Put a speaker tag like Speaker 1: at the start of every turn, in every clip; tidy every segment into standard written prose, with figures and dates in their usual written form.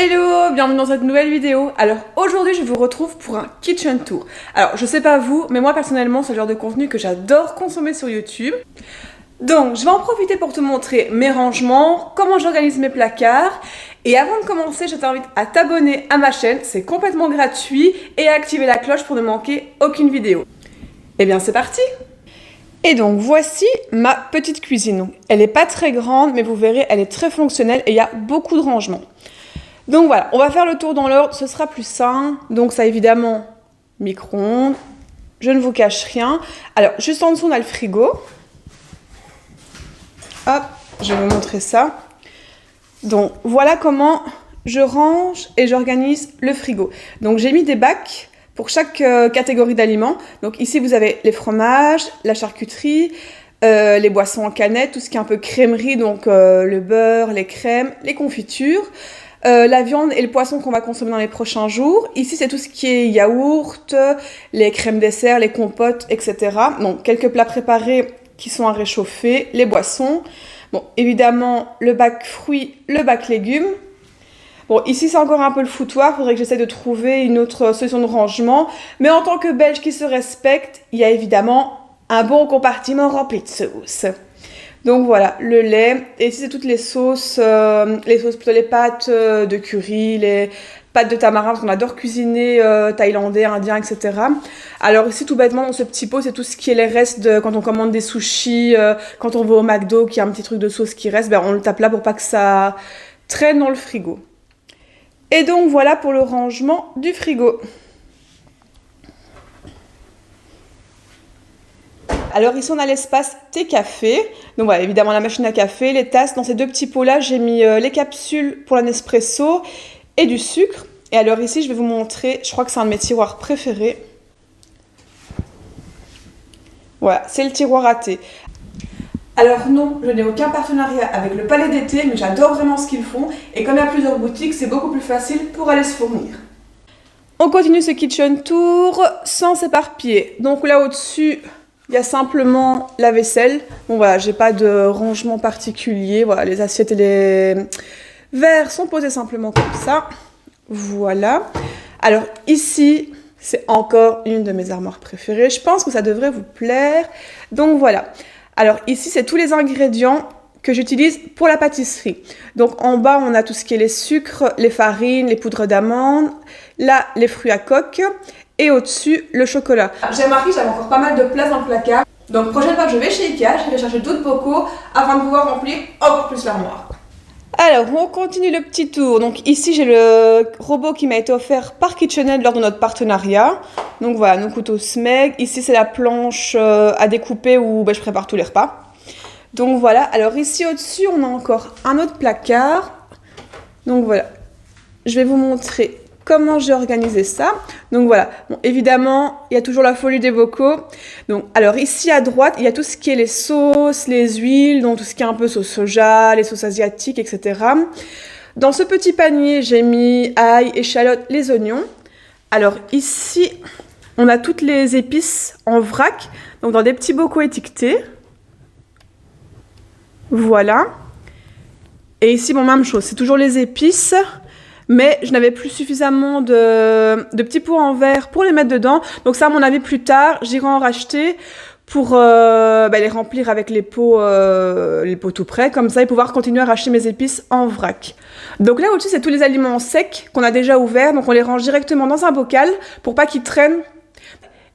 Speaker 1: Hello, bienvenue dans cette nouvelle vidéo. Alors aujourd'hui je vous retrouve pour un kitchen tour. Alors je sais pas vous, mais moi personnellement c'est le genre de contenu que j'adore consommer sur YouTube. Donc je vais en profiter pour te montrer mes rangements, comment j'organise mes placards. Et avant de commencer, je t'invite à t'abonner à ma chaîne, c'est complètement gratuit, et à activer la cloche pour ne manquer aucune vidéo. Et bien c'est parti! Et donc voici ma petite cuisine. Donc, elle n'est pas très grande, mais vous verrez, elle est très fonctionnelle et il y a beaucoup de rangements. Donc voilà, on va faire le tour dans l'ordre, ce sera plus simple. Donc ça évidemment, micro-ondes, je ne vous cache rien. Alors juste en dessous on a le frigo. Hop, je vais vous montrer ça. Donc voilà comment je range et j'organise le frigo. Donc j'ai mis des bacs pour chaque catégorie d'aliments. Donc ici vous avez les fromages, la charcuterie, les boissons en canette, tout ce qui est un peu crèmerie, donc le beurre, les crèmes, les confitures, la viande et le poisson qu'on va consommer dans les prochains jours. Ici c'est tout ce qui est yaourt, les crèmes dessert, les compotes, etc. Donc quelques plats préparés qui sont à réchauffer, les boissons. Bon, évidemment le bac fruits, le bac légumes. Bon, ici c'est encore un peu le foutoir, il faudrait que j'essaie de trouver une autre solution de rangement. Mais en tant que Belge qui se respecte, il y a évidemment un bon compartiment rempli de sauce. Donc voilà, le lait. Et ici c'est toutes les sauces, plutôt les pâtes de curry, les pâtes de tamarin, parce qu'on adore cuisiner thaïlandais, indien, etc. Alors ici tout bêtement dans ce petit pot, c'est tout ce qui est les restes de quand on commande des sushis, quand on va au McDo, qu'il y a un petit truc de sauce qui reste, ben on le tape là pour pas que ça traîne dans le frigo. Et donc voilà pour le rangement du frigo. Alors ici on a l'espace thé café. Donc voilà, évidemment la machine à café, les tasses. Dans ces deux petits pots là, j'ai mis les capsules pour la Nespresso et du sucre. Et alors ici je vais vous montrer, je crois que c'est un de mes tiroirs préférés. Voilà, c'est le tiroir à thé. Alors non, je n'ai aucun partenariat avec le Palais d'été, mais j'adore vraiment ce qu'ils font. Et comme il y a plusieurs boutiques, c'est beaucoup plus facile pour aller se fournir. On continue ce kitchen tour sans s'éparpiller. Donc là au-dessus, il y a simplement la vaisselle. Bon voilà, j'ai pas de rangement particulier. Voilà, les assiettes et les verres sont posés simplement comme ça. Voilà. Alors ici, c'est encore une de mes armoires préférées. Je pense que ça devrait vous plaire. Donc voilà. Alors ici, c'est tous les ingrédients que j'utilise pour la pâtisserie. Donc en bas, on a tout ce qui est les sucres, les farines, les poudres d'amandes. Là, les fruits à coque. Et au-dessus, le chocolat. J'ai remarqué que j'avais encore pas mal de place dans le placard. Donc prochaine fois que je vais chez Ikea, je vais chercher d'autres bocaux afin de pouvoir remplir encore plus l'armoire. Alors, on continue le petit tour. Donc ici, j'ai le robot qui m'a été offert par KitchenAid lors de notre partenariat. Donc voilà, nos couteaux Smeg. Ici, c'est la planche à découper où je prépare tous les repas. Donc voilà, alors ici au-dessus, on a encore un autre placard. Donc voilà, je vais vous montrer comment j'ai organisé ça. Donc voilà, bon, évidemment, il y a toujours la folie des bocaux. Donc, alors ici à droite, il y a tout ce qui est les sauces, les huiles, donc tout ce qui est un peu sauce soja, les sauces asiatiques, etc. Dans ce petit panier, j'ai mis ail, échalote, les oignons. Alors ici, on a toutes les épices en vrac, donc dans des petits bocaux étiquetés. Voilà. Et ici, bon, même chose, c'est toujours les épices. Mais je n'avais plus suffisamment de petits pots en verre pour les mettre dedans. Donc ça, à mon avis, plus tard, j'irai en racheter pour les remplir avec les pots tout prêts, comme ça, et pouvoir continuer à racheter mes épices en vrac. Donc là, au-dessus, c'est tous les aliments secs qu'on a déjà ouverts. Donc on les range directement dans un bocal pour pas qu'ils traînent.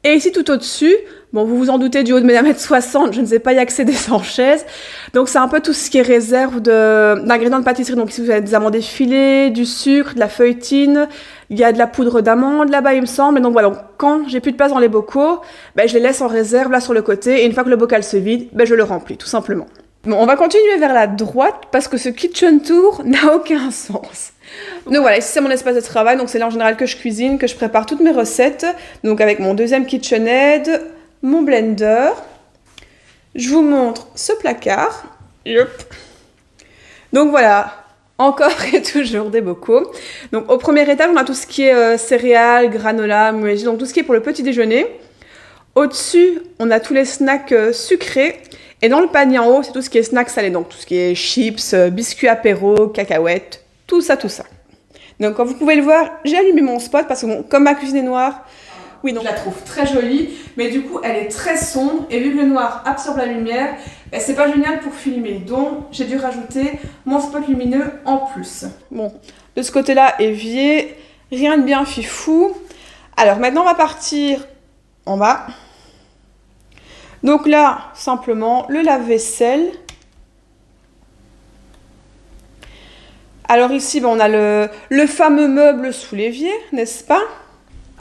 Speaker 1: Et ici, tout au-dessus, bon, vous vous en doutez, du haut de mes 1m60, je ne sais pas y accéder sans chaise. Donc, c'est un peu tout ce qui est réserve d'ingrédients de pâtisserie. Donc, ici, vous avez des amandes effilées, du sucre, de la feuilletine, il y a de la poudre d'amande là-bas, il me semble. Et donc, voilà, donc, quand j'ai plus de place dans les bocaux, je les laisse en réserve là sur le côté. Et une fois que le bocal se vide, je le remplis, tout simplement. Bon, on va continuer vers la droite parce que ce kitchen tour n'a aucun sens. Donc voilà, ici c'est mon espace de travail, donc c'est là en général que je cuisine, que je prépare toutes mes recettes. Donc avec mon deuxième KitchenAid, mon blender. Je vous montre ce placard. Yep. Donc voilà, encore et toujours des bocaux. Donc au premier étage, on a tout ce qui est céréales, granola, muesli, donc tout ce qui est pour le petit déjeuner. Au-dessus, on a tous les snacks sucrés. Et dans le panier en haut, c'est tout ce qui est snacks salés, donc tout ce qui est chips, biscuits apéro, cacahuètes, tout ça, tout ça. Donc comme vous pouvez le voir, j'ai allumé mon spot parce que bon, comme ma cuisine est noire, oui, donc je la trouve très jolie, mais du coup elle est très sombre et vu que le noir absorbe la lumière, ben, c'est pas génial pour filmer. Donc j'ai dû rajouter mon spot lumineux en plus. Bon, de ce côté-là, évier, rien de bien fifou. Alors maintenant on va partir en bas. Donc là, simplement le lave-vaisselle. Alors ici, ben, on a le fameux meuble sous l'évier, n'est-ce pas?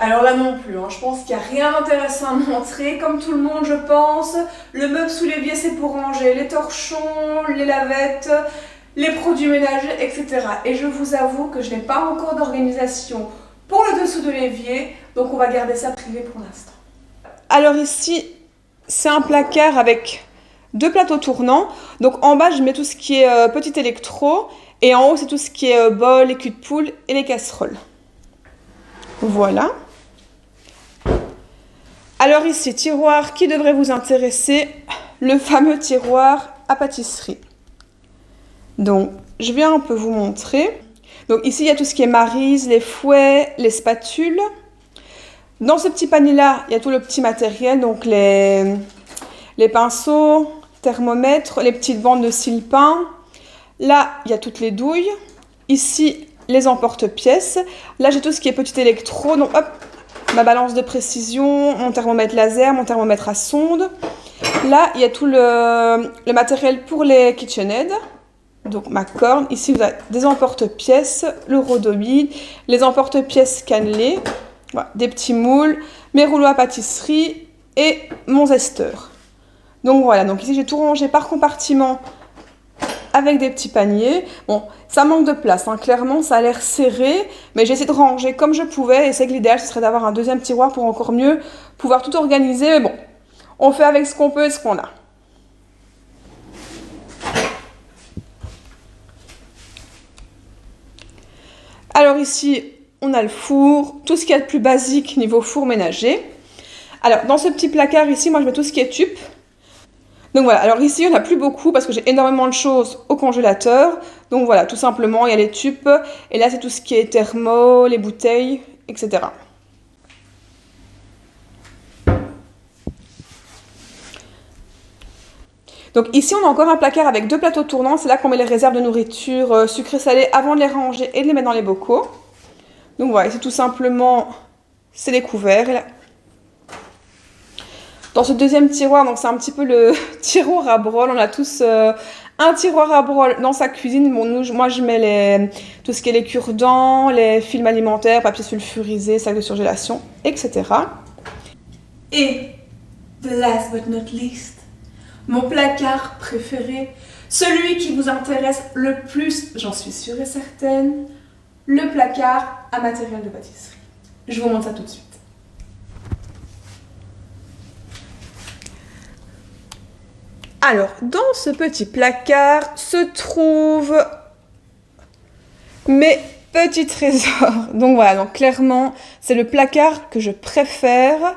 Speaker 1: Alors là non plus, je pense qu'il n'y a rien d'intéressant à montrer. Comme tout le monde, je pense, le meuble sous l'évier, c'est pour ranger les torchons, les lavettes, les produits ménagers, etc. Et je vous avoue que je n'ai pas encore d'organisation pour le dessous de l'évier, donc on va garder ça privé pour l'instant. Alors ici, c'est un placard avec 2 plateaux tournants. Donc en bas, je mets tout ce qui est petit électro, et en haut, c'est tout ce qui est bol, les culs de poule et les casseroles. Voilà. Alors ici, tiroir qui devrait vous intéresser, le fameux tiroir à pâtisserie. Donc, je vais un peu vous montrer. Donc ici, il y a tout ce qui est maryse, les fouets, les spatules. Dans ce petit panier-là, il y a tout le petit matériel, donc les pinceaux, thermomètres, les petites bandes de cils peints. Là, il y a toutes les douilles. Ici, les emporte-pièces. Là, j'ai tout ce qui est petit électro. Donc, hop, ma balance de précision, mon thermomètre laser, mon thermomètre à sonde. Là, il y a tout le matériel pour les KitchenAid. Donc, ma corne. Ici, vous avez des emporte-pièces, le rhodomide, les emporte-pièces cannelés, voilà, des petits moules, mes rouleaux à pâtisserie et mon zester. Donc, voilà. Donc, ici, j'ai tout rangé par compartiment avec des petits paniers. Bon, ça manque de place, clairement, ça a l'air serré, mais j'ai essayé de ranger comme je pouvais, et c'est que l'idéal, ce serait d'avoir un deuxième tiroir pour encore mieux pouvoir tout organiser, mais bon, on fait avec ce qu'on peut et ce qu'on a. Alors ici, on a le four, tout ce qu'il y a de plus basique niveau four ménager. Alors, dans ce petit placard ici, moi je mets tout ce qui est tube. Donc voilà, alors ici, il n'y en a plus beaucoup parce que j'ai énormément de choses au congélateur. Donc voilà, tout simplement, il y a les tubes. Et là, c'est tout ce qui est thermo, les bouteilles, etc. Donc ici, on a encore un placard avec 2 plateaux tournants. C'est là qu'on met les réserves de nourriture sucrées-salées avant de les ranger et de les mettre dans les bocaux. Donc voilà, c'est tout simplement, c'est les couverts. Et là, dans ce deuxième tiroir, donc c'est un petit peu le tiroir à brol. On a tous un tiroir à brol dans sa cuisine. Bon, moi, je mets tout ce qui est les cure-dents, les films alimentaires, papier sulfurisé, sacs de surgélation, etc. Et, the last but not least, mon placard préféré, celui qui vous intéresse le plus, j'en suis sûre et certaine, le placard à matériel de pâtisserie. Je vous montre ça tout de suite. Alors, dans ce petit placard se trouvent mes petits trésors. Donc voilà, donc clairement, c'est le placard que je préfère.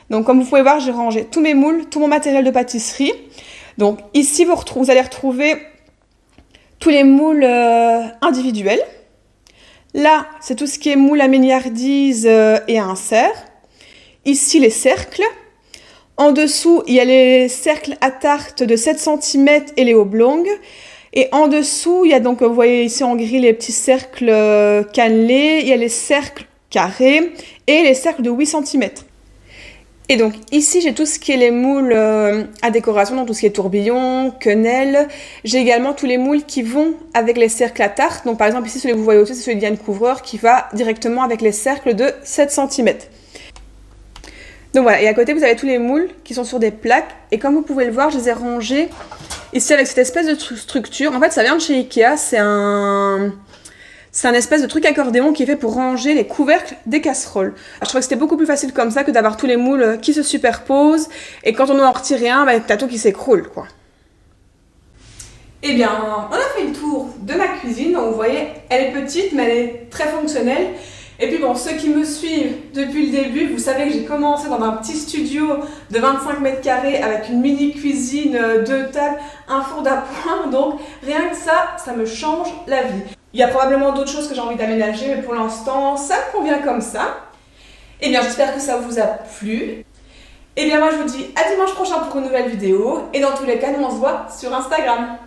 Speaker 1: Donc comme vous pouvez voir, j'ai rangé tous mes moules, tout mon matériel de pâtisserie. Donc ici, vous allez retrouver tous les moules individuels. Là, c'est tout ce qui est moule à milliardise et à insert. Ici, les cercles. En dessous, il y a les cercles à tarte de 7 cm et les oblongues. Et en dessous, il y a donc, vous voyez ici en gris, les petits cercles cannelés. Il y a les cercles carrés et les cercles de 8 cm. Et donc ici, j'ai tout ce qui est les moules à décoration, donc tout ce qui est tourbillon, quenelle. J'ai également tous les moules qui vont avec les cercles à tarte. Donc par exemple, ici, celui que vous voyez au-dessus, c'est celui de Diane Couvreur qui va directement avec les cercles de 7 cm. Donc voilà, et à côté, vous avez tous les moules qui sont sur des plaques. Et comme vous pouvez le voir, je les ai rangés ici avec cette espèce de structure. En fait, ça vient de chez Ikea. C'est un espèce de truc accordéon qui est fait pour ranger les couvercles des casseroles. Je trouvais que c'était beaucoup plus facile comme ça que d'avoir tous les moules qui se superposent. Et quand on en retire un, bah, t'as tout qui s'écroule, quoi. Eh bien, on a fait le tour de ma cuisine. Donc vous voyez, elle est petite, mais elle est très fonctionnelle. Et puis bon, ceux qui me suivent depuis le début, vous savez que j'ai commencé dans un petit studio de 25 mètres carrés avec une mini cuisine, 2 tables, un four d'appoint. Donc rien que ça me change la vie. Il y a probablement d'autres choses que j'ai envie d'aménager, mais pour l'instant, ça me convient comme ça. Eh bien, j'espère que ça vous a plu. Eh bien, moi, je vous dis à dimanche prochain pour une nouvelle vidéo. Et dans tous les cas, nous, on se voit sur Instagram.